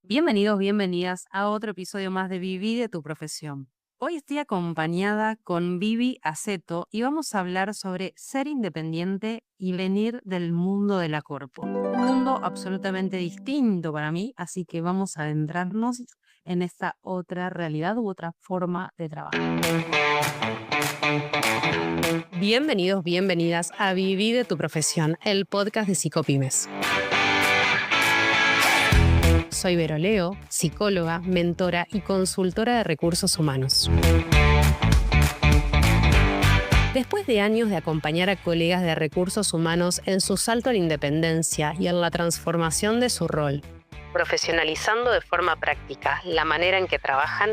Bienvenidos, bienvenidas a otro episodio más de Viví de tu profesión. Hoy estoy acompañada con Vivi Aceto y vamos a hablar sobre ser independiente y venir del mundo de la corpo. Un mundo absolutamente distinto para mí, así que vamos a adentrarnos en esta otra realidad u otra forma de trabajar. Bienvenidos, bienvenidas a Viví de tu profesión, el podcast de Psicopymes. Soy Vero Leo, psicóloga, mentora y consultora de recursos humanos. Después de años de acompañar a colegas de recursos humanos en su salto a la independencia y en la transformación de su rol, profesionalizando de forma práctica la manera en que trabajan,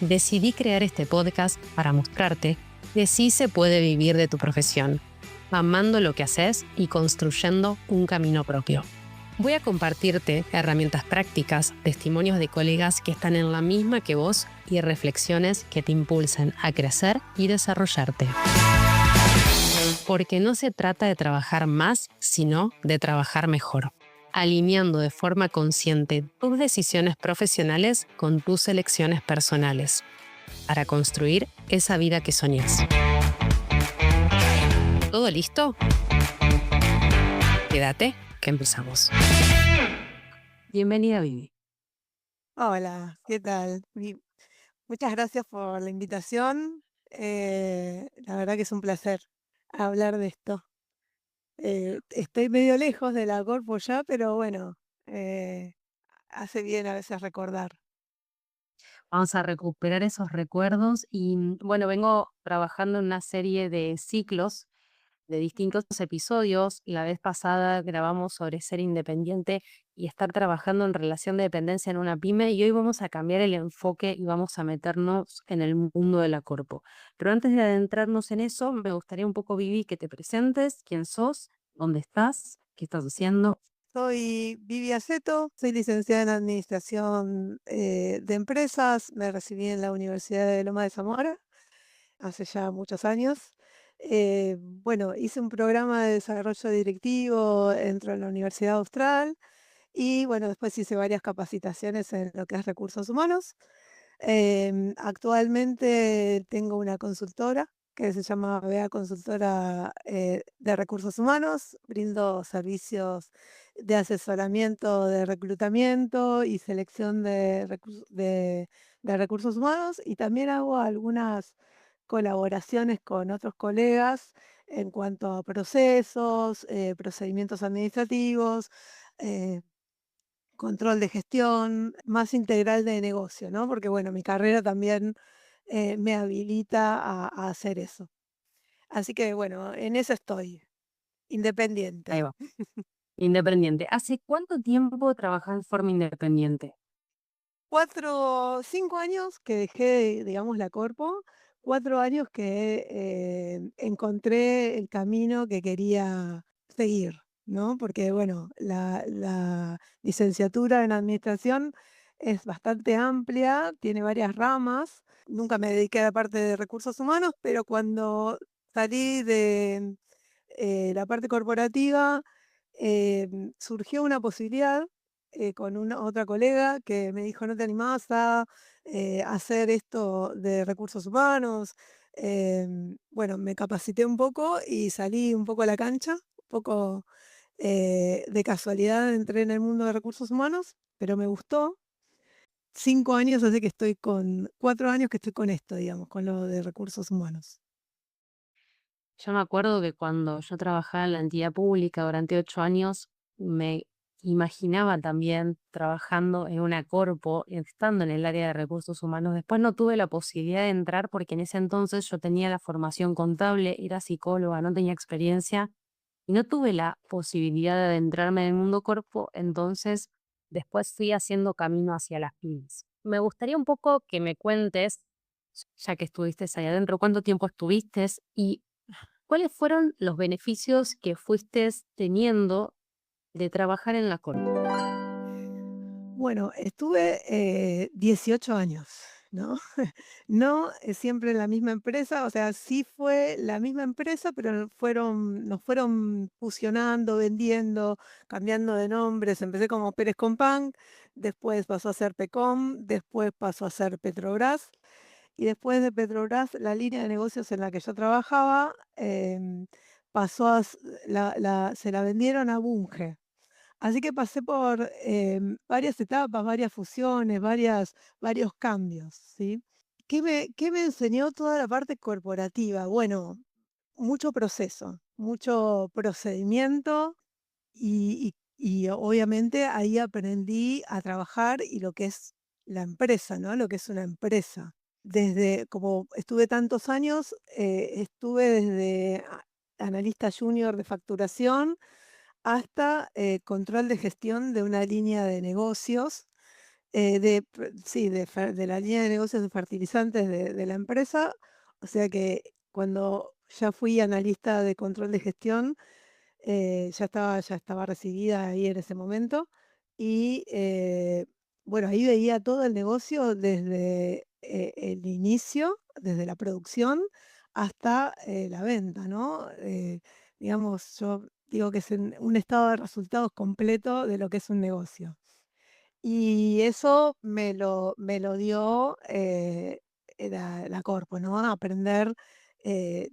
decidí crear este podcast para mostrarte que sí se puede vivir de tu profesión, amando lo que haces y construyendo un camino propio. Voy a compartirte herramientas prácticas, testimonios de colegas que están en la misma que vos y reflexiones que te impulsen a crecer y desarrollarte. Porque no se trata de trabajar más, sino de trabajar mejor, alineando de forma consciente tus decisiones profesionales con tus elecciones personales, para construir esa vida que soñás. ¿Todo listo? Quédate, que empezamos. Bienvenida, Vivi. Hola, ¿qué tal? Muchas gracias por la invitación. La verdad que es un placer hablar de esto. Estoy medio lejos de la corpo ya, pero bueno, eh, hace bien a veces recordar. Vamos a recuperar esos recuerdos y bueno, vengo trabajando en una serie de ciclos de distintos episodios. La vez pasada grabamos sobre ser independiente y estar trabajando en relación de dependencia en una pyme y hoy vamos a cambiar el enfoque y vamos a meternos en el mundo de la corpo. Pero antes de adentrarnos en eso, me gustaría un poco, Vivi, que te presentes, quién sos, dónde estás, qué estás haciendo. Soy Vivi Aceto, soy licenciada en Administración de Empresas, me recibí en la Universidad de Loma de Zamora hace ya muchos años. Bueno, hice un programa de desarrollo directivo dentro de la Universidad Austral y bueno, después hice varias capacitaciones en lo que es recursos humanos. Actualmente tengo una consultora que se llama BEA Consultora de Recursos Humanos. Brindo servicios de asesoramiento de reclutamiento y selección de recursos humanos y también hago algunas colaboraciones con otros colegas en cuanto a procesos, procedimientos administrativos, eh, control de gestión, más integral de negocio, ¿no? Porque bueno, mi carrera también me habilita a hacer eso. Así que bueno, en eso estoy, Ahí independiente. va. Independiente. ¿Hace cuánto tiempo trabajas en forma independiente? 5 años que dejé, digamos, la corpo, 4 años que encontré el camino que quería seguir, ¿no? Porque, bueno, la licenciatura en administración es bastante amplia, tiene varias ramas. Nunca me dediqué a la parte de recursos humanos, pero cuando salí de la parte corporativa, surgió una posibilidad con una otra colega que me dijo: "¿No te animás a hacer esto de recursos humanos?". Bueno, me capacité un poco y salí un poco a la cancha, un poco de casualidad entré en el mundo de recursos humanos, pero me gustó. 5 años hace que estoy 4 años que estoy con esto, digamos, con lo de recursos humanos. Yo me acuerdo que cuando yo trabajaba en la entidad pública durante 8 años, me imaginaba también trabajando en una corpo, estando en el área de recursos humanos. Después no tuve la posibilidad de entrar porque en ese entonces yo tenía la formación contable, era psicóloga, no tenía experiencia y no tuve la posibilidad de adentrarme en el mundo corpo. Entonces, después fui haciendo camino hacia las pymes. Me gustaría un poco que me cuentes, ya que estuviste ahí adentro, cuánto tiempo estuviste y ¿cuáles fueron los beneficios que fuiste teniendo de trabajar en la corpo? Bueno, estuve 18 años ¿no? No siempre en la misma empresa, o sea, sí fue la misma empresa, pero nos fueron fusionando, vendiendo, cambiando de nombres. Empecé como Pérez Compán, después pasó a ser Pecom, después pasó a ser Petrobras, y después de Petrobras, la línea de negocios en la que yo trabajaba, pasó a s se la vendieron a Bunge. Así que pasé por, varias etapas, varias fusiones, varios cambios, ¿sí? ¿Qué me enseñó toda la parte corporativa? Bueno, mucho proceso, mucho procedimiento y obviamente ahí aprendí a trabajar y lo que es la empresa, ¿no? Lo que es una empresa. Desde como estuve tantos años, estuve desde analista junior de facturación hasta, control de gestión de una línea de negocios, sí, de la línea de negocios de fertilizantes de la empresa. O sea que cuando ya fui analista de control de gestión, ya estaba recibida ahí en ese momento. Y, bueno, ahí veía todo el negocio desde, el inicio, desde la producción hasta, la venta, ¿no? Digamos, yo digo que es un estado de resultados completo de lo que es un negocio. Y eso me lo dio, la corpo, ¿no? Aprender,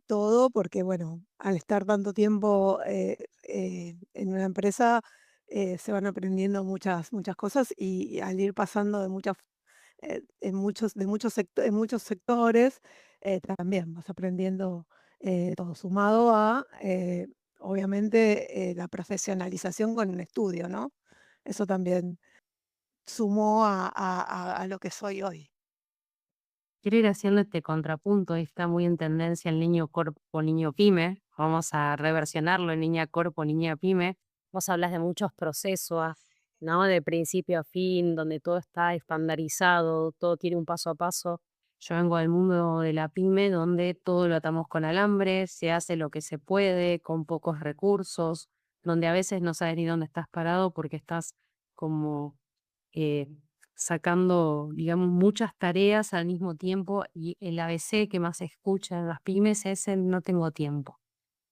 todo, porque, bueno, al estar tanto tiempo, en una empresa, se van aprendiendo muchas cosas y al ir pasando en muchos sectores, también vas aprendiendo, todo sumado a, obviamente, la profesionalización con el estudio, ¿no? Eso también sumó a lo que soy hoy. Quiero ir haciendo este contrapunto, está muy en tendencia el niño corpo, niño pyme. Vamos a reversionarlo en niña corpo, niña pyme. Vos hablas de muchos procesos, ¿no? De principio a fin, donde todo está estandarizado, todo tiene un paso a paso. Yo vengo del mundo de la pyme, donde todo lo atamos con alambre, se hace lo que se puede, con pocos recursos, donde a veces no sabes ni dónde estás parado porque estás como eh, sacando, digamos, muchas tareas al mismo tiempo y el ABC que más se escucha en las pymes es el no tengo tiempo.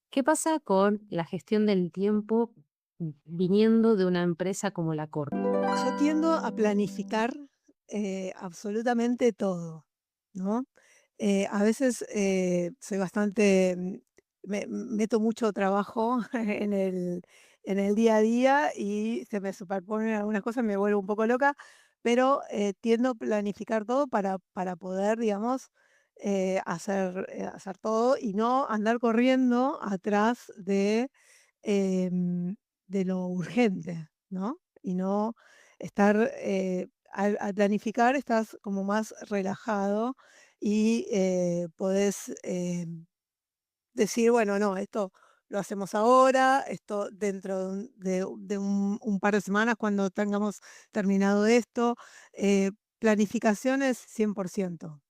¿Qué pasa con la gestión del tiempo viniendo de una empresa como la Corpo? Yo tiendo a planificar, absolutamente todo, ¿no? A veces, soy bastante, meto mucho trabajo en el día a día y se me superponen algunas cosas, me vuelvo un poco loca, pero, tiendo a planificar todo para poder, digamos, hacer todo y no andar corriendo atrás de lo urgente, ¿no? Y no estar, al planificar estás como más relajado y, podés, decir: "Bueno, no, esto lo hacemos ahora, esto dentro de un par de semanas cuando tengamos terminado esto". Planificaciones 100%,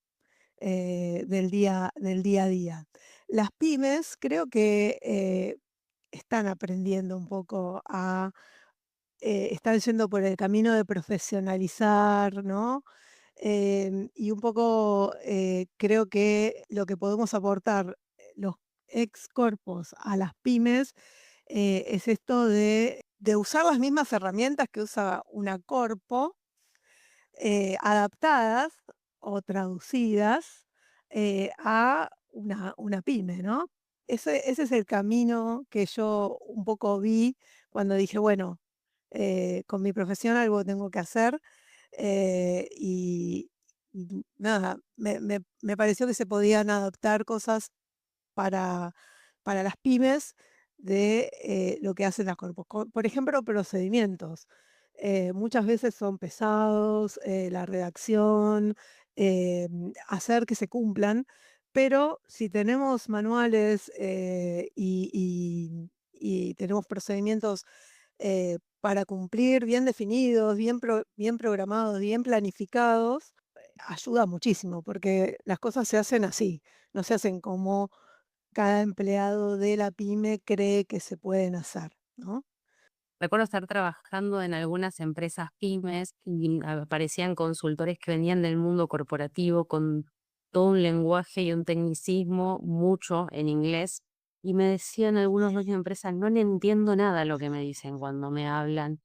del día a día. Las pymes creo que, están aprendiendo un poco están yendo por el camino de profesionalizar, ¿no? Y un poco, creo que lo que podemos aportar, los ex corpos a las pymes, es esto de usar las mismas herramientas que usa una corpo, adaptadas o traducidas, a una pyme, ¿no? Ese es el camino que yo un poco vi cuando dije: "Bueno, con mi profesión algo tengo que hacer", y nada, me pareció que se podían adaptar cosas para las pymes de, lo que hacen las corpos. Por ejemplo, procedimientos. Muchas veces son pesados, la redacción, hacer que se cumplan, pero si tenemos manuales, y tenemos procedimientos, para cumplir bien definidos, bien programados, bien planificados, ayuda muchísimo, porque las cosas se hacen así, no se hacen como cada empleado de la pyme cree que se pueden hacer, ¿no? Recuerdo estar trabajando en algunas empresas pymes y aparecían consultores que venían del mundo corporativo con todo un lenguaje y un tecnicismo, mucho en inglés, y me decían algunos dueños de empresas, no le entiendo nada lo que me dicen cuando me hablan.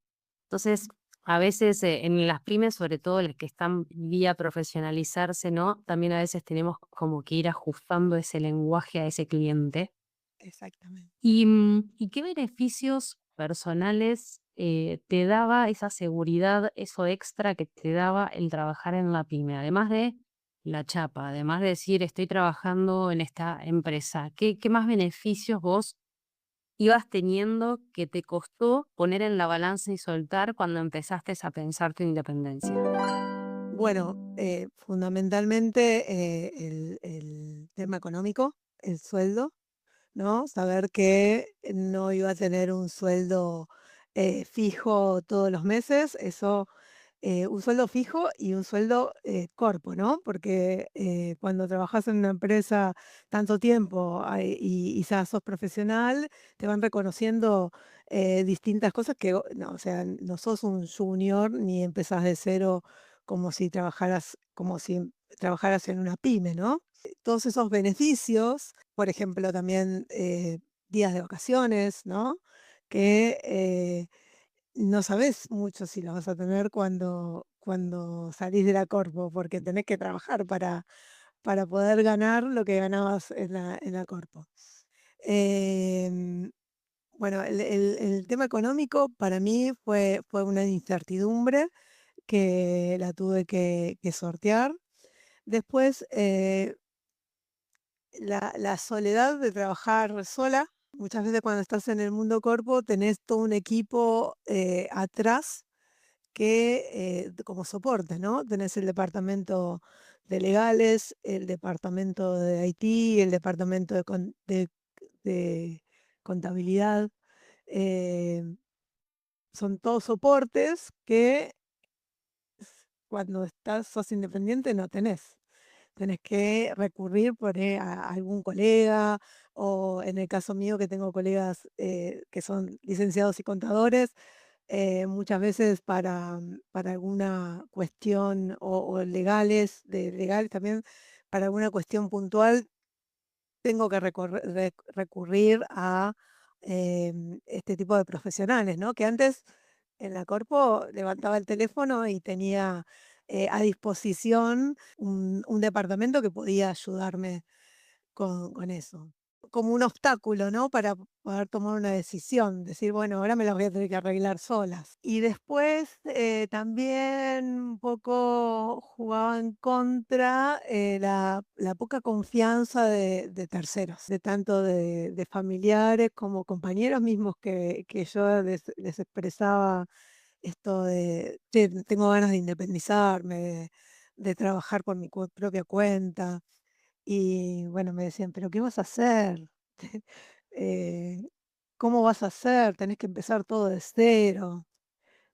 Entonces, a veces en las pymes, sobre todo las que están vía profesionalizarse, ¿no? También a veces tenemos como que ir ajustando ese lenguaje a ese cliente. Exactamente. ¿Y qué beneficios personales te daba esa seguridad, eso extra que te daba el trabajar en la pyme? Además de la chapa, además de decir estoy trabajando en esta empresa, ¿qué más beneficios vos ibas teniendo que te costó poner en la balanza y soltar cuando empezaste a pensar tu independencia? Bueno, fundamentalmente, el tema económico, el sueldo, ¿no? Saber que no iba a tener un sueldo, fijo todos los meses, eso, un sueldo fijo y un sueldo, corpo, ¿no? Porque, cuando trabajas en una empresa tanto tiempo, y ya sos profesional, te van reconociendo, distintas cosas que no, o sea, no sos un junior ni empezás de cero como si trabajaras en una pyme, ¿no? Todos esos beneficios, por ejemplo, también, días de vacaciones, ¿no? Que, no sabés mucho si los vas a tener cuando salís de la corpo, porque tenés que trabajar para poder ganar lo que ganabas en la corpo. Em, bueno, el tema económico para mí fue una incertidumbre que la tuve que sortear. Después, la soledad de trabajar sola. Muchas veces cuando estás en el mundo corpo tenés todo un equipo, atrás que, como soporte, ¿no? Tenés el departamento de legales, el departamento de IT, el departamento de contabilidad. eh, Son todos soportes que cuando sos independiente no tenés. Tenés que recurrir a algún colega o en el caso mío que tengo colegas, que son licenciados y contadores, muchas veces para alguna cuestión o legales también, para alguna cuestión puntual, tengo que recurrir a este tipo de profesionales, ¿no? Que antes en la corpo levantaba el teléfono y tenía a disposición un departamento que podía ayudarme con eso. Como un obstáculo, ¿no? Para poder tomar una decisión, decir, bueno, ahora me las voy a tener que arreglar solas. Y después también un poco jugaba en contra la poca confianza de terceros, de tanto de familiares como compañeros mismos que yo les expresaba esto de, "Che, tengo ganas de independizarme, de trabajar por mi propia cuenta". Y bueno, me decían: "¿Pero qué vas a hacer? Eh, ¿Cómo vas a hacer? Tenés que empezar todo de cero".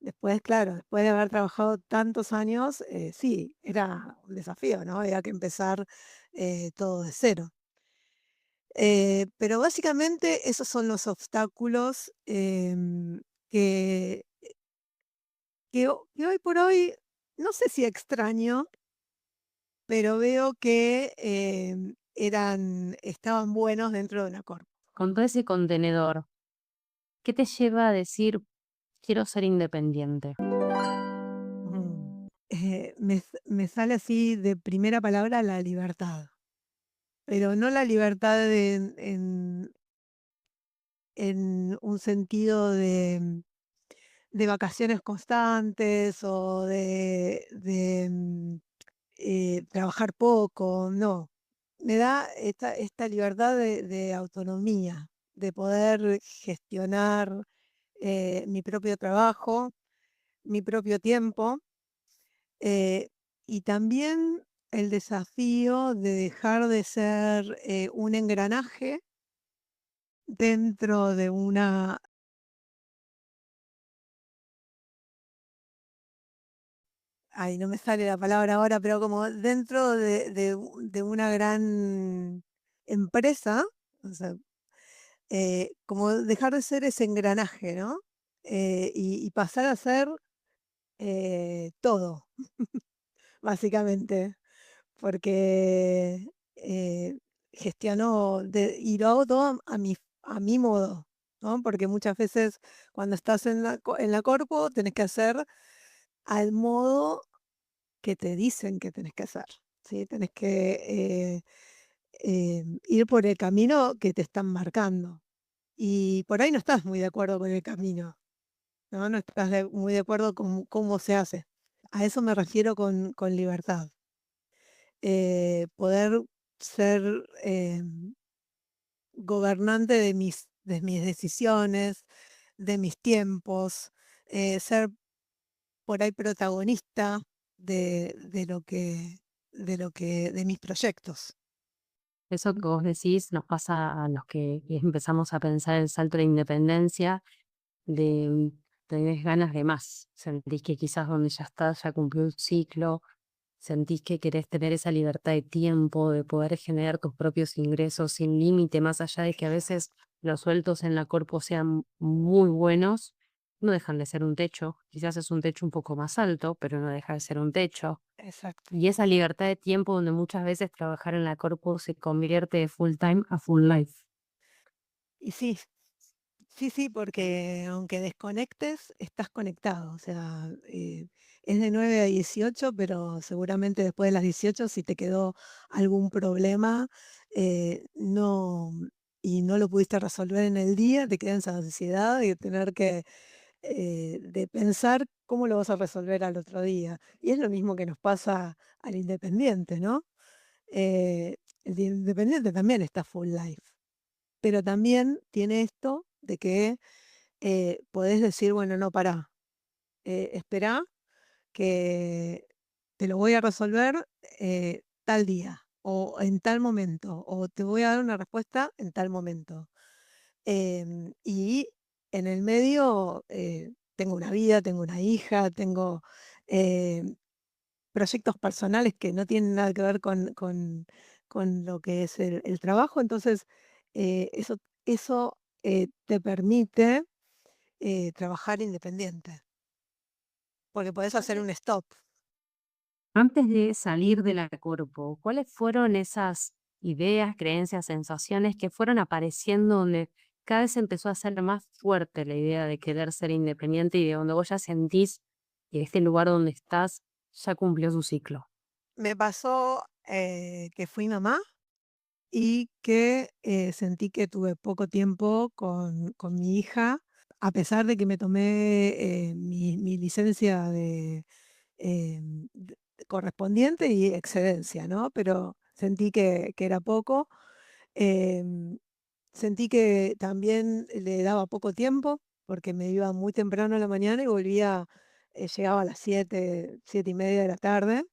Después, claro, después de haber trabajado tantos años, sí, era un desafío, ¿no? Había que empezar, todo de cero. Pero básicamente esos son los obstáculos, que que hoy por hoy, no sé si extraño, pero veo que, estaban buenos dentro de una corp. Con todo ese contenedor, ¿qué te lleva a decir quiero ser independiente? Me sale así de primera palabra la libertad, pero no la libertad en un sentido de vacaciones constantes o de trabajar poco, no. Me da esta libertad de autonomía, de poder gestionar, mi propio trabajo, mi propio tiempo. Eh, y también el desafío de dejar de ser, un engranaje dentro de una ay, no me sale la palabra ahora, pero como dentro de una gran empresa, o sea, como dejar de ser ese engranaje, ¿no? y pasar a hacer todo, básicamente, porque gestiono y lo hago todo a mi modo, ¿no? Porque muchas veces cuando estás en en la corpo tenés que hacer al modo que te dicen que tenés que hacer, ¿sí? Tenés que ir por el camino que te están marcando. Y por ahí no estás muy de acuerdo con el camino, ¿no? No estás muy de acuerdo con cómo se hace. A eso me refiero con libertad. Poder ser gobernante de mis decisiones, de mis tiempos, ser por ahí protagonista de lo de mis proyectos. Eso que vos decís nos pasa a los que empezamos a pensar el salto de la independencia, de tenés ganas de más, sentís que quizás donde ya estás ya cumplió un ciclo, sentís que querés tener esa libertad de tiempo, de poder generar tus propios ingresos sin límite, más allá de que a veces los sueldos en la corpo sean muy buenos, no dejan de ser un techo, quizás es un techo un poco más alto, pero no deja de ser un techo. Exacto. Y esa libertad de tiempo donde muchas veces trabajar en la corpo se convierte de full time a full life. Y sí, sí, sí, porque aunque desconectes, estás conectado. O sea, es de 9 a 18, pero seguramente después de las 18, si te quedó algún problema, no, y no lo pudiste resolver en el día, te queda esa ansiedad de tener de pensar cómo lo vas a resolver al otro día. Y es lo mismo que nos pasa al independiente, ¿no? Eh, el independiente también está full life, pero también tiene esto de que podés decir, bueno, no, pará, esperá que te lo voy a resolver tal día o en tal momento, o te voy a dar una respuesta en tal momento. Y en el medio tengo una vida, tengo una hija, tengo eh, proyectos personales que no tienen nada que ver con lo que es el trabajo, entonces eso, eso te permite trabajar independiente, porque podés hacer un stop. Antes de salir de la corpo, ¿cuáles fueron esas ideas, creencias, sensaciones que fueron apareciendo donde cada vez empezó a ser más fuerte la idea de querer ser independiente y de donde vos ya sentís que este lugar donde estás ya cumplió su ciclo? Me pasó que fui mamá y que sentí que tuve poco tiempo con mi hija, a pesar de que me tomé mi licencia de correspondiente y excedencia, ¿no? Pero sentí que era poco. em, Sentí que también le daba poco tiempo, porque me iba muy temprano a la mañana y volvía, llegaba a las 7, 7:30 de la tarde.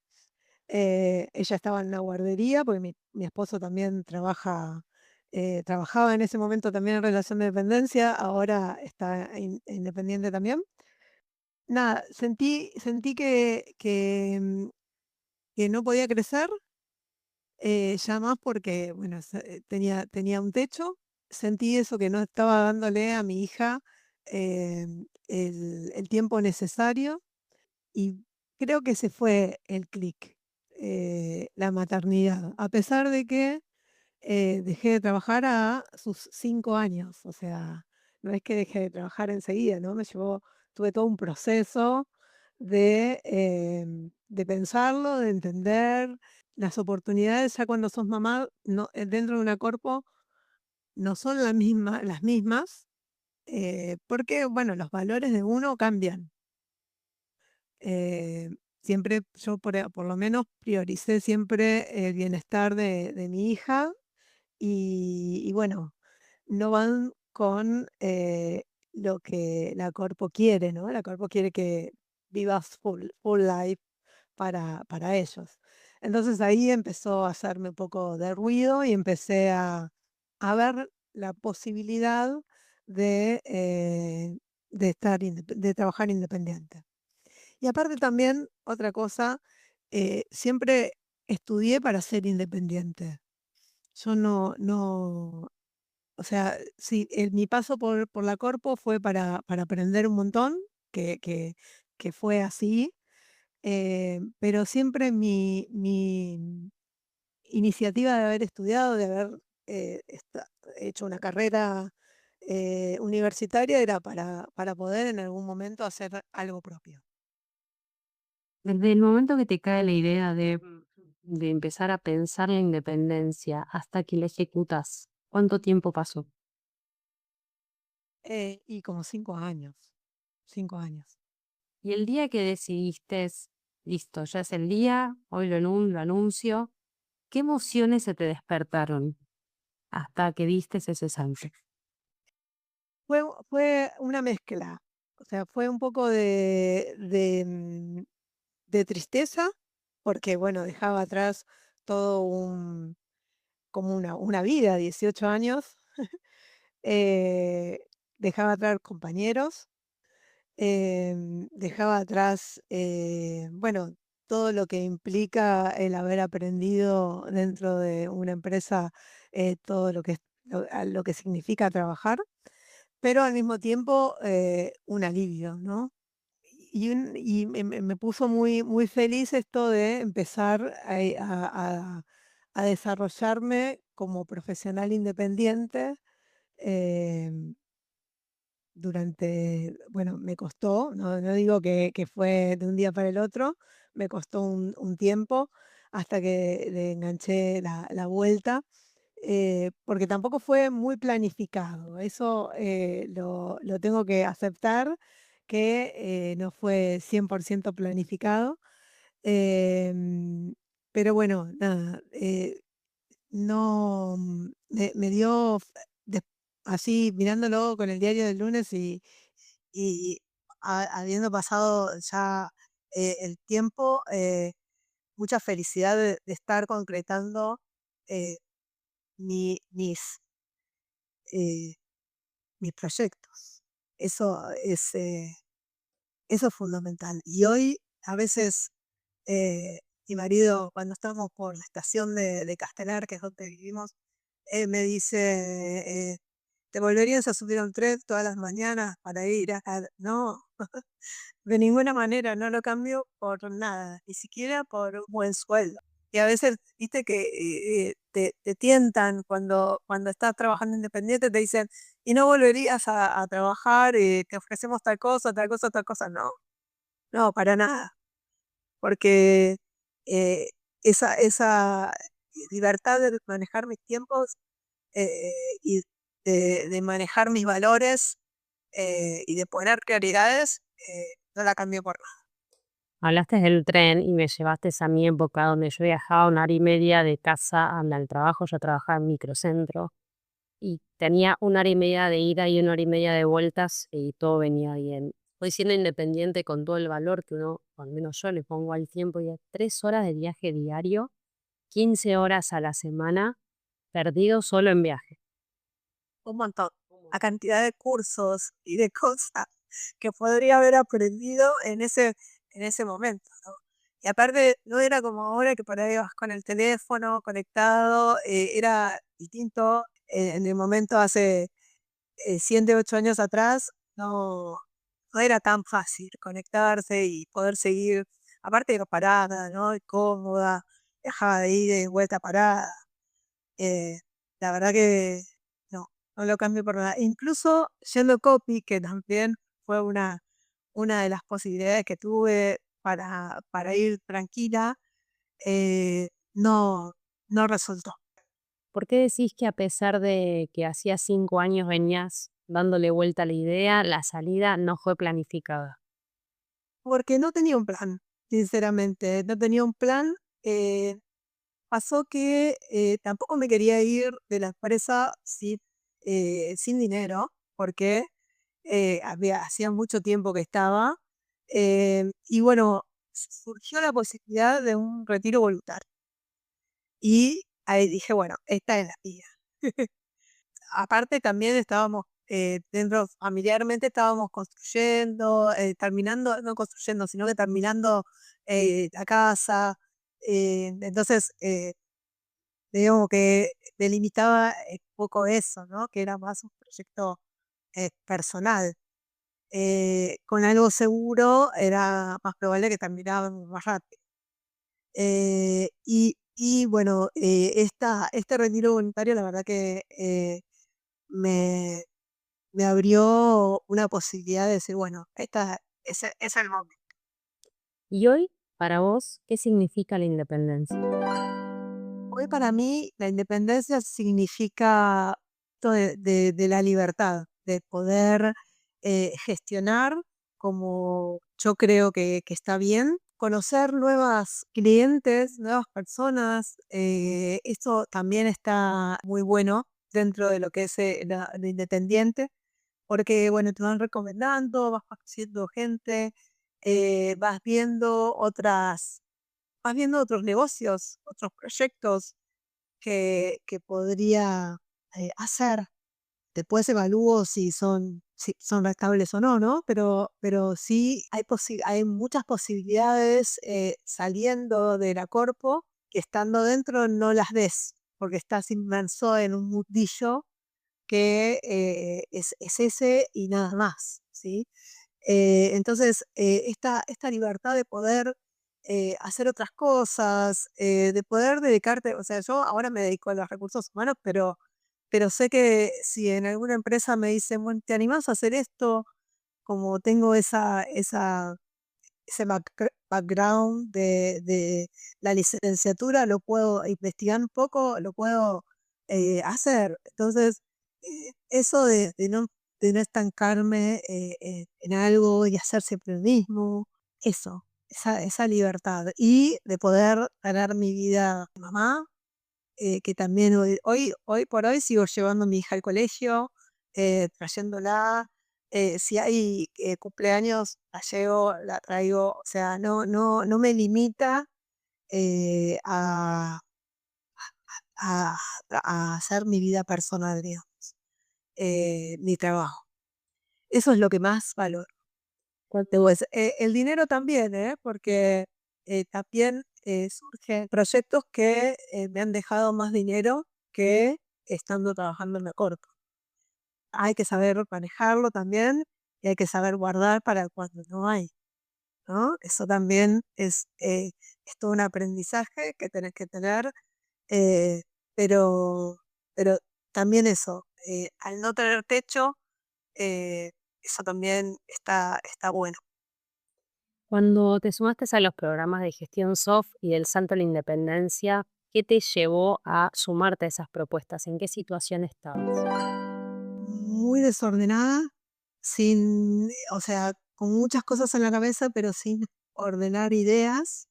Ella estaba en una guardería, porque mi esposo también trabajaba en ese momento también en relación de dependencia, ahora está independiente también. Nada, sentí que no podía crecer, ya más porque, bueno, tenía un techo. Sentí eso, que no estaba dándole a mi hija el tiempo necesario, y creo que ese fue el clic, la maternidad, a pesar de que dejé de trabajar a sus 5 años. O sea, no es que dejé de trabajar enseguida, ¿no? Tuve todo un proceso de pensarlo, de entender las oportunidades. Ya cuando sos mamá, no, dentro de una corpo no son las mismas, porque, bueno, los valores de uno cambian. Siempre yo, por lo menos, prioricé siempre el bienestar de mi hija, y bueno, no van con lo que la corpo quiere, ¿no? La corpo quiere que vivas full life para ellos. Entonces ahí empezó a hacerme un poco de ruido y empecé a ver la posibilidad de de trabajar independiente. Y aparte también, otra cosa, siempre estudié para ser independiente. Yo no, O sea, sí, mi paso por la corpo fue para aprender un montón, que que que fue así, pero siempre mi iniciativa de haber estudiado, de haber, hecho una carrera, universitaria era para poder en algún momento hacer algo propio. Desde el momento que te cae la idea de empezar a pensar la independencia hasta que la ejecutas, ¿cuánto tiempo pasó? Y como 5 años, 5 años. Y el día que decidiste, listo, ya es el día, hoy lo anuncio, ¿qué emociones se te despertaron hasta que diste ese salto? Fue una mezcla, o sea, fue un poco de tristeza, porque, bueno, dejaba atrás todo un como una vida, 18 años, eh, dejaba atrás compañeros, dejaba atrás, bueno, todo lo que implica el haber aprendido dentro de una empresa, todo lo que es lo que significa trabajar, pero al mismo tiempo, un alivio, ¿no? Y me puso muy feliz esto de empezar a desarrollarme como profesional independiente, em, durante bueno, me costó, no digo que fue de un día para el otro, me costó un tiempo hasta que le enganché la vuelta, porque tampoco fue muy planificado. Eso, lo tengo que aceptar, que, no fue 100% planificado. Em, pero bueno, nada, no, me dio des así mirándolo con el diario del lunes y habiendo pasado ya, el tiempo, mucha felicidad de estar concretando, eh, mis, eh, mis proyectos. Eso eso es fundamental. Y hoy, a veces, mi marido, cuando estamos por la estación de Castelar, que es donde vivimos, me dice, ¿te volverías a subir a un tren todas las mañanas para ir a...? No, de ninguna manera, no lo cambio por nada, ni siquiera por un buen sueldo. Y a veces, viste que te tientan cuando estás trabajando independiente, te dicen, ¿y no volverías a trabajar? Te ofrecemos tal cosa, tal cosa, tal cosa. No, no, para nada, porque eh, esa libertad de manejar mis tiempos, y de manejar mis valores, y de poner prioridades, no la cambio por nada. Hablaste del tren y me llevaste a mi época donde yo viajaba 1 hora y media de casa al trabajo. Yo trabajaba en microcentro y tenía 1 hora y media de ida y 1 hora y media de vueltas y todo venía bien. Hoy siendo independiente con todo el valor que uno, o al menos yo le pongo al tiempo, y a 3 horas de viaje diario, 15 horas a la semana, perdido solo en viaje. Un montón. La cantidad de cursos y de cosas que podría haber aprendido en ese momento, ¿no? Y aparte, no era como ahora que por ahí vas con el teléfono conectado, era distinto. En el momento hace 7, 8 años atrás, no era tan fácil conectarse y poder seguir. Aparte era parada, ¿no? Y cómoda, dejaba de ir y vuelta parada. Eh, la verdad que no, no lo cambio por nada. Incluso yendo copy, que también fue una de las posibilidades que tuve para ir tranquila, no, no resultó. ¿Por qué decís que a pesar de que hacía 5 años venías dándole vuelta a la idea, la salida no fue planificada? Porque no tenía un plan, sinceramente, no tenía un plan. eh, Pasó que tampoco me quería ir de la empresa sin dinero, porque hacía mucho tiempo que estaba. Y bueno, surgió la posibilidad de un retiro voluntario. Y ahí dije, bueno, esta es la vía. Aparte también estábamos, dentro familiarmente estábamos construyendo, terminando, no construyendo, sino que terminando la casa. Entonces, digamos que delimitaba un poco eso, ¿no? Que era más un proyecto personal. Con algo seguro era más probable que termináramos más rápido. Y bueno, este retiro voluntario, la verdad que me, me abrió una posibilidad de decir, bueno, es el momento. Y hoy, para vos, ¿qué significa la independencia? Hoy para mí la independencia significa esto de la libertad, de poder gestionar como yo creo que está bien, conocer nuevas clientes, nuevas personas, esto también está muy bueno dentro de lo que es lo independiente, porque bueno, te van recomendando, vas conociendo gente, vas viendo vas viendo otros negocios, otros proyectos que podría hacer. Después evalúo si son rentables o no, ¿no? Pero sí hay muchas posibilidades saliendo de la corpo que estando dentro no las ves, porque estás inmerso en un mundillo que es ese y nada más, ¿sí? Entonces, esta libertad de poder hacer otras cosas, de poder dedicarte, o sea, yo ahora me dedico a los recursos humanos, pero sé que si en alguna empresa me dicen, bueno, ¿te animás a hacer esto? Como tengo ese background de la licenciatura, lo puedo investigar un poco, lo puedo hacer. Entonces, eso de no estancarme en algo y hacer siempre lo mismo, eso, esa libertad. Y de poder ganar mi vida de mamá, que también hoy por hoy sigo llevando a mi hija al colegio, trayéndola. Si hay cumpleaños, la llevo, la traigo, o sea, no me limita eh, a, a, a hacer mi vida personal, digamos, mi trabajo. Eso es lo que más valoro. ¿Cuál- El dinero también, porque también surgen proyectos que me han dejado más dinero que estando trabajando en la corpo. Hay que saber manejarlo también y hay que saber guardar para cuando no hay, ¿no? Eso también es todo un aprendizaje que tenés que tener, eh, pero, pero también eso, al no tener techo, eso también está bueno. Cuando te sumaste a los programas de gestión soft y del salto a la independencia, ¿qué te llevó a sumarte a esas propuestas? ¿En qué situación estabas? Muy desordenada, o sea, con muchas cosas en la cabeza, pero sin ordenar ideas.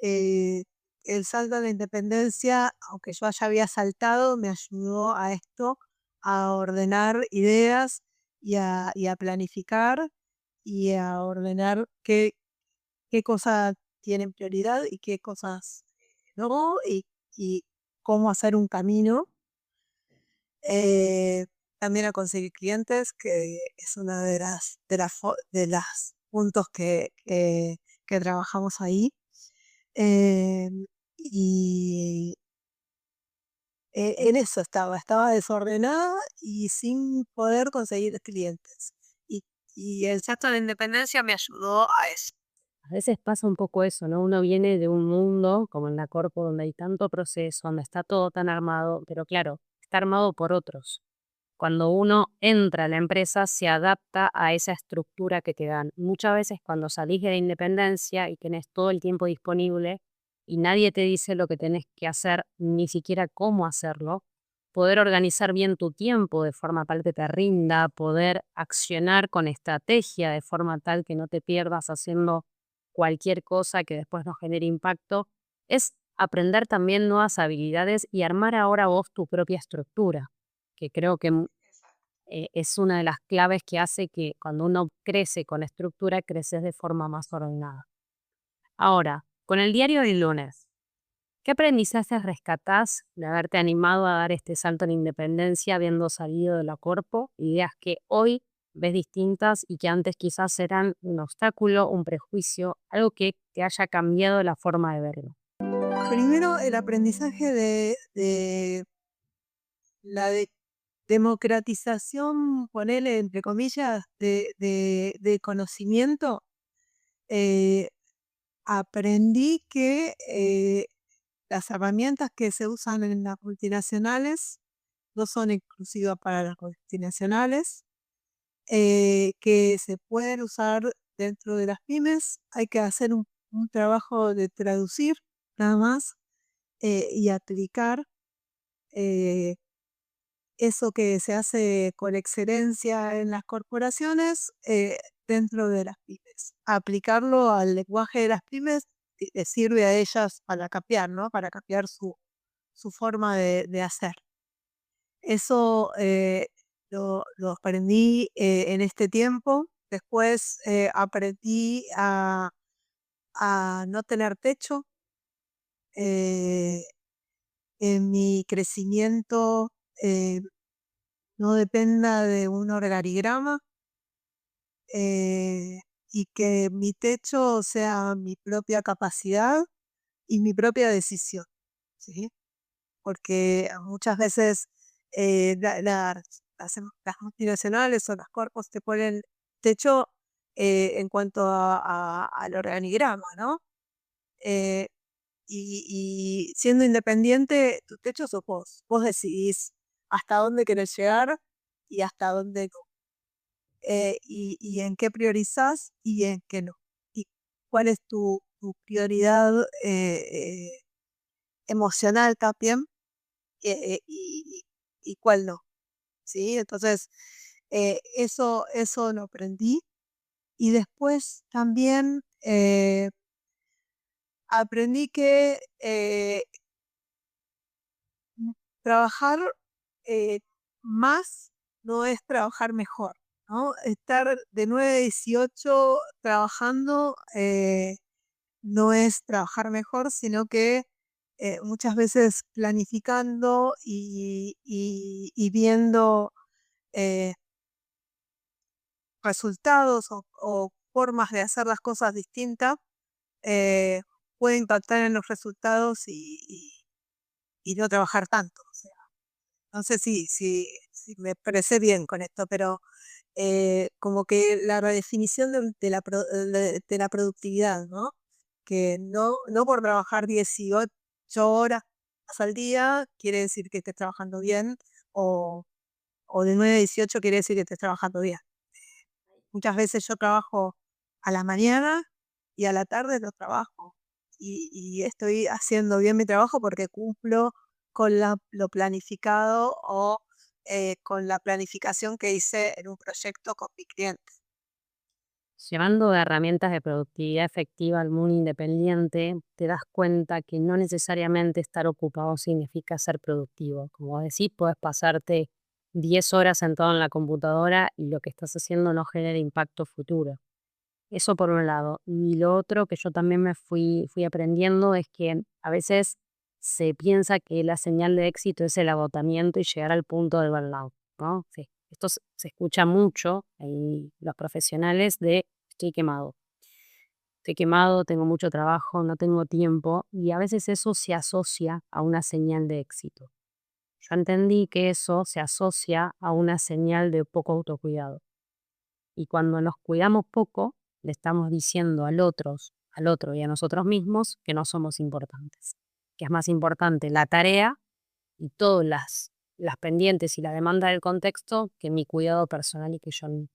Eh, el salto a la independencia, aunque yo ya había saltado, me ayudó a esto, a ordenar ideas y a planificar y a ordenar qué cosas tienen prioridad y qué cosas no, y cómo hacer un camino. Eh, También a conseguir clientes, que es una de las puntos que trabajamos ahí. Em, y en eso estaba desordenada y sin poder conseguir clientes. Y, y el salto de la independencia me ayudó a eso. A veces pasa un poco eso, ¿no? Uno viene de un mundo, como en la corpo, donde hay tanto proceso, donde está todo tan armado, pero claro, está armado por otros. Cuando uno entra a la empresa, se adapta a esa estructura que te dan. Muchas veces cuando salís de la independencia y tenés todo el tiempo disponible y nadie te dice lo que tenés que hacer, ni siquiera cómo hacerlo, poder organizar bien tu tiempo de forma tal que te rinda, poder accionar con estrategia de forma tal que no te pierdas haciendo cualquier cosa que después no genere impacto, es aprender también nuevas habilidades y armar ahora vos tu propia estructura, que creo que es una de las claves que hace que cuando uno crece con estructura, creces de forma más ordenada. Ahora, con el diario del lunes, ¿qué aprendizajes rescatás de haberte animado a dar este salto en independencia habiendo salido de la corpo? Ideas que hoy ves distintas y que antes quizás eran un obstáculo, un prejuicio, algo que te haya cambiado la forma de verlo. Primero, el aprendizaje de la democratización, ponele entre comillas, de conocimiento. eh, Aprendí que las herramientas que se usan en las multinacionales no son exclusivas para las multinacionales, que se pueden usar dentro de las pymes. Hay que hacer un trabajo de traducir nada más, y aplicar eh, eso que se hace con excelencia en las corporaciones, dentro de las pymes. Aplicarlo al lenguaje de las pymes les sirve a ellas para capear, ¿no? Para capear su forma de hacer. Eso lo aprendí en este tiempo. Después aprendí a no tener techo. eh, en mi crecimiento eh, no dependa de un organigrama, y que mi techo sea mi propia capacidad y mi propia decisión, ¿sí? Porque muchas veces las multinacionales o las corpos te ponen techo en cuanto al organigrama, ¿no? Eh, y siendo independiente, tu techo sos vos. Vos decidís hasta dónde querés llegar y hasta dónde no. Y en qué priorizás y en qué no. Y cuál es tu prioridad emocional también, y cuál no. ¿Sí? Entonces, eso lo aprendí. Y después también aprendí que trabajar eh, más no es trabajar mejor, ¿no? Estar de 9 a 18 trabajando no es trabajar mejor, sino que muchas veces planificando y viendo eh, resultados o formas de hacer las cosas distintas, eh, puede impactar en los resultados y no trabajar tanto. O sea, no sé si me expresé bien con esto, pero como que la redefinición de la productividad, ¿no? Que no por trabajar 18 horas al día quiere decir que estés trabajando bien, o, o de 9 a 18 quiere decir que estés trabajando bien. Muchas veces yo trabajo a la mañana y a la tarde no trabajo. Y estoy haciendo bien mi trabajo porque cumplo con lo planificado, o con la planificación que hice en un proyecto con mi cliente. Llevando herramientas de productividad efectiva al mundo independiente, te das cuenta que no necesariamente estar ocupado significa ser productivo. Como decís, puedes pasarte 10 horas sentado en la computadora y lo que estás haciendo no genera impacto futuro. Eso por un lado. Y lo otro que yo también fui aprendiendo es que a veces se piensa que la señal de éxito es el agotamiento y llegar al punto del burnout, ¿no? Sí, esto se escucha mucho en los profesionales de estoy quemado, tengo mucho trabajo, no tengo tiempo, y a veces eso se asocia a una señal de éxito. Yo entendí que eso se asocia a una señal de poco autocuidado. Y cuando nos cuidamos poco, le estamos diciendo al otro y a nosotros mismos que no somos importantes. Que es más importante la tarea y todas las pendientes y la demanda del contexto que mi cuidado personal y que yo mismo.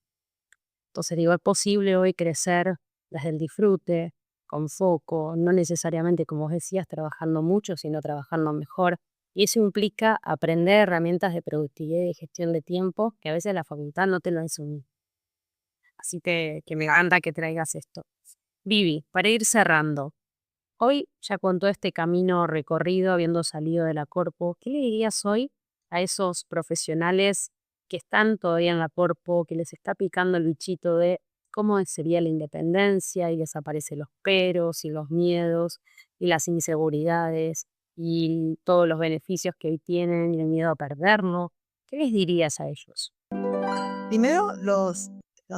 Entonces digo, es posible hoy crecer desde el disfrute, con foco, no necesariamente, como vos decías, trabajando mucho, sino trabajando mejor. Y eso implica aprender herramientas de productividad y de gestión de tiempo que a veces la facultad no te lo enseña. Así que me encanta que traigas esto. Vivi, para ir cerrando, hoy ya con todo este camino recorrido, habiendo salido de la corpo, ¿qué le dirías hoy a esos profesionales que están todavía en la corpo, que les está picando el bichito de cómo sería la independencia y les aparecen los peros y los miedos y las inseguridades y todos los beneficios que hoy tienen y el miedo a perderlo? ¿Qué les dirías a ellos? Primero los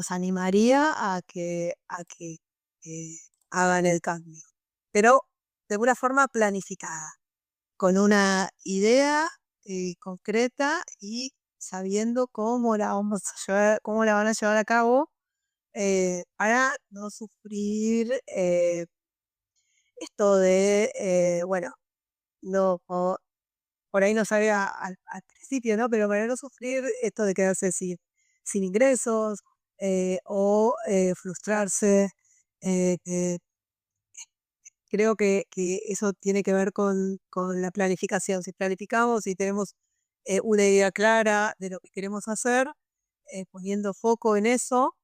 animaría a que hagan el cambio, pero de alguna forma planificada, con una idea concreta y sabiendo cómo la vamos a llevar, cómo la van a llevar a cabo para no sufrir esto de, bueno, no, por ahí no sabía al principio, ¿no? Pero para no sufrir esto de quedarse sin ingresos o frustrarse. Que creo que eso tiene que ver con la planificación. Si planificamos, si tenemos una idea clara de lo que queremos hacer, poniendo foco en eso,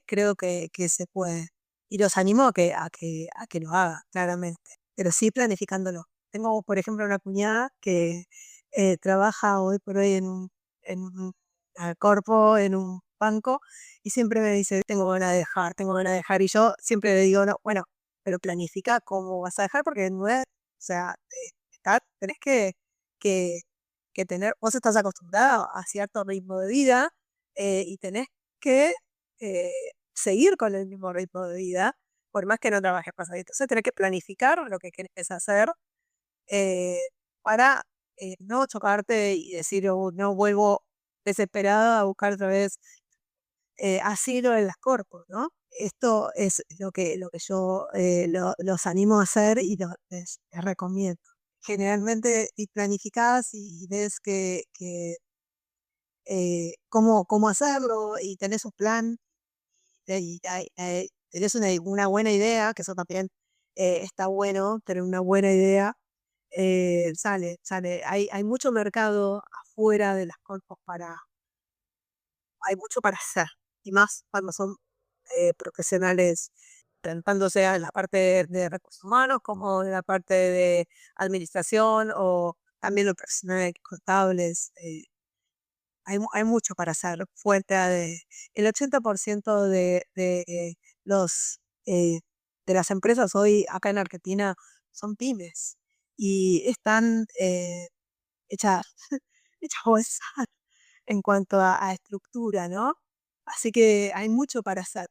creo que se puede. Y los animo a que lo haga, claramente, pero sí planificándolo. Tengo, por ejemplo, una cuñada que trabaja hoy por hoy en un corpo, en un banco, y siempre me dice, tengo ganas de dejar, tengo ganas de dejar. Y yo siempre le digo, no, bueno, pero planifica cómo vas a dejar, porque no es, o sea, tenés que, que tener, vos estás acostumbrado a cierto ritmo de vida y tenés que eh, seguir con el mismo ritmo de vida, por más que no trabajes más ahí. Entonces tenés que planificar lo que querés hacer eh, para no chocarte y decir, "Oh, no vuelvo desesperada a buscar otra vez asilo en las corpos, ¿no?". Esto es lo que yo los animo a hacer y les recomiendo. Generalmente, y planificás y ves cómo hacerlo y tenés un plan y tenés una buena idea, que eso también está bueno, tener una buena idea, sale. Hay mucho mercado afuera de las corpos hay mucho para hacer, y más cuando son profesionales, tanto sea en la parte de recursos humanos como en la parte de administración o también los profesionales contables. Hay mucho para hacer fuera el 80% los, eh, de las empresas hoy acá en Argentina son pymes y están hechas, hechas bolsa en cuanto a estructura, ¿no? Así que hay mucho para hacer.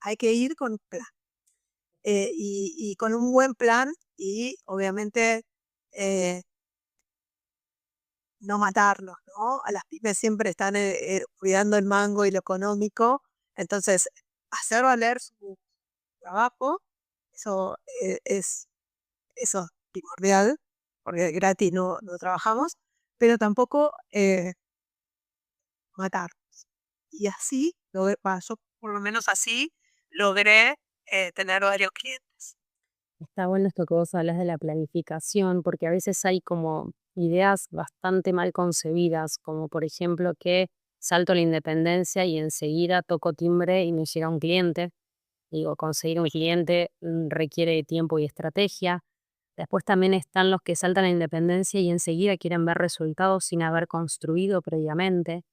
Hay que ir con un plan. Y con un buen plan y obviamente eh, no matarlos, ¿no? A las pymes siempre están cuidando el mango y lo económico, entonces hacer valer su trabajo, eso eso es primordial, porque gratis no trabajamos, pero tampoco matar. Y así, yo por lo menos así logré tener varios clientes. Está bueno esto que vos hablas de la planificación, porque a veces hay como ideas bastante mal concebidas, como por ejemplo que salto a la independencia y enseguida toco timbre y me llega un cliente. Digo, conseguir un cliente requiere tiempo y estrategia. Después también están los que saltan a la independencia y enseguida quieren ver resultados sin haber construido previamente,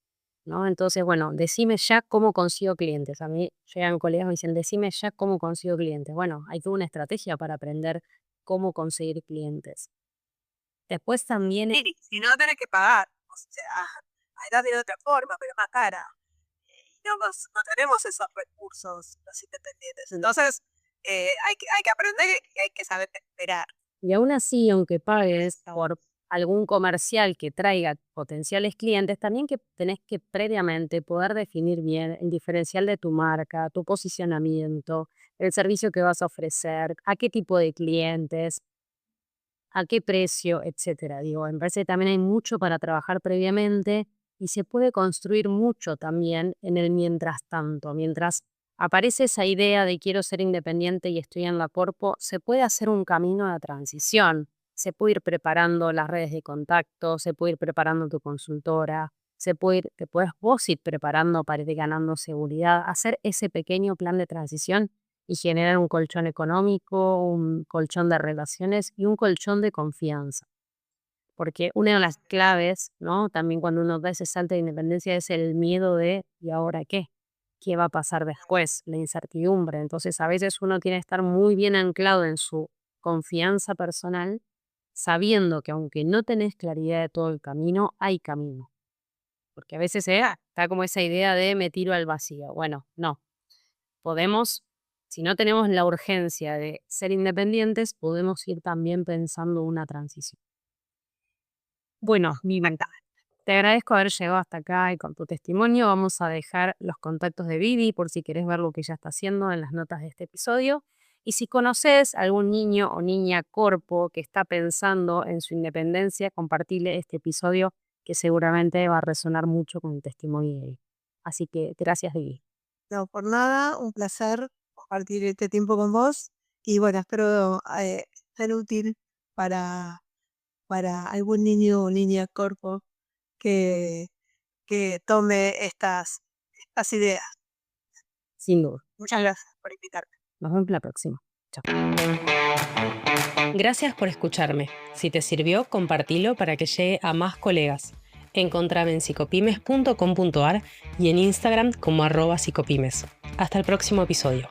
¿no? Entonces, bueno, decime ya cómo consigo clientes. A mí llegan colegas y me dicen, decime ya cómo consigo clientes. Bueno, hay toda una estrategia para aprender cómo conseguir clientes. Después también, Sí, si no tenés que pagar, o sea, era de otra forma, pero más cara. Y no tenemos esos recursos los independientes. Entonces, hay que aprender y hay que saber esperar. y aún así, aunque pagues por algún comercial que traiga potenciales clientes, también que tenés que previamente poder definir bien el diferencial de tu marca, tu posicionamiento, el servicio que vas a ofrecer, a qué tipo de clientes, a qué precio, etcétera. Digo, me parece que también hay mucho para trabajar previamente y se puede construir mucho también en el mientras tanto. Mientras aparece esa idea de quiero ser independiente y estoy en la corpo, se puede hacer un camino de transición. Se puede ir preparando las redes de contacto, se puede ir preparando tu consultora, te puedes vos ir preparando para ir ganando seguridad, hacer ese pequeño plan de transición y generar un colchón económico, un colchón de relaciones y un colchón de confianza. Porque una de las claves, ¿no? También cuando uno da ese salto de independencia es el miedo de ¿y ahora qué? ¿Qué va a pasar después? La incertidumbre. Entonces a veces uno tiene que estar muy bien anclado en su confianza personal, sabiendo que aunque no tenés claridad de todo el camino, hay camino. Porque a veces está como esa idea de me tiro al vacío. Bueno, no, podemos Si no tenemos la urgencia de ser independientes, podemos ir también pensando una transición. Bueno, te agradezco haber llegado hasta acá y con tu testimonio vamos a dejar los contactos de Vivi por si querés ver lo que ella está haciendo en las notas de este episodio. Y si conoces algún niño o niña corpo que está pensando en su independencia, compartile este episodio que seguramente va a resonar mucho con el testimonio de Vivi. Así que gracias, Vivi. No, por nada, un placer compartir este tiempo con vos y bueno, espero ser útil para, para algún niño o niña corpo que, que tome estas ideas. Sin duda. Muchas gracias por invitarme. Nos vemos la próxima. Chao. Gracias por escucharme. Si te sirvió, compartilo para que llegue a más colegas. Encontrame en psicopymes.com.ar y en Instagram como @psicopymes. Hasta el próximo episodio.